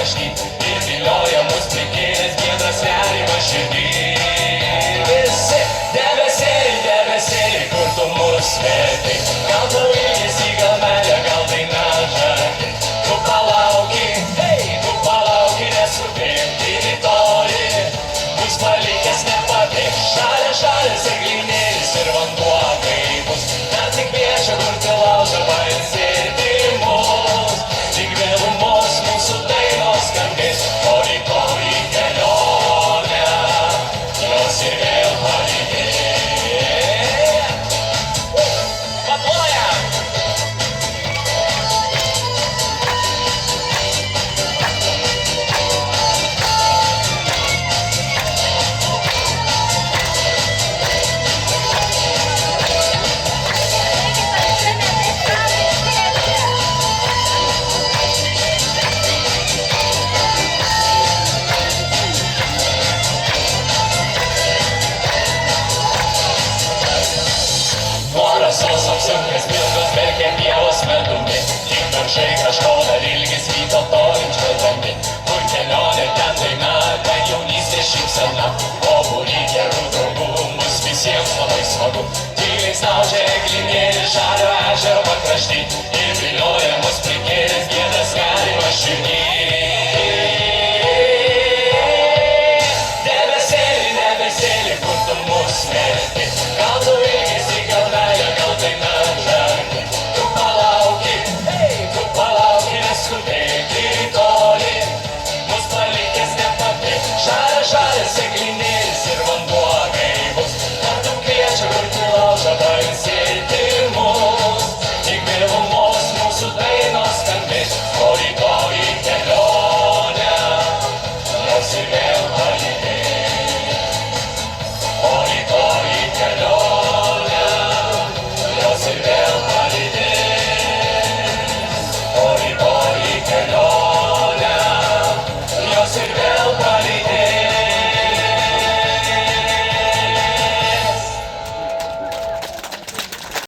pakrašty ir vilioja mus prikėlęs giedras nerimas širdį. Visi debesėliai, debesėliai, kur tu mus vedi, gal tau ilgesi, gal meilė, gal daina žadi. Tu palauki, nesubėgti į toli, bus palikęs nepabėg. Šalia seglinėlis ir vanduo gaivus, dar tik kviečia kurti laužą, pailsėti mus. Tik vėlumos mūsų dainos skambės, o rytoj į kelionę jos ir vėl palydės. Papuoja! Rasos apsunkęs pilkas verkia pievos medumi, tik daržai kažko dar ilgis vyto tolim žvelgdami. Kur kelionė, ten daina, ten jaunystė šypsena, o būry gerų draugų mus visiems labai smagu. Tyliai snaudžia eglinėlį žalio ežero pakrašty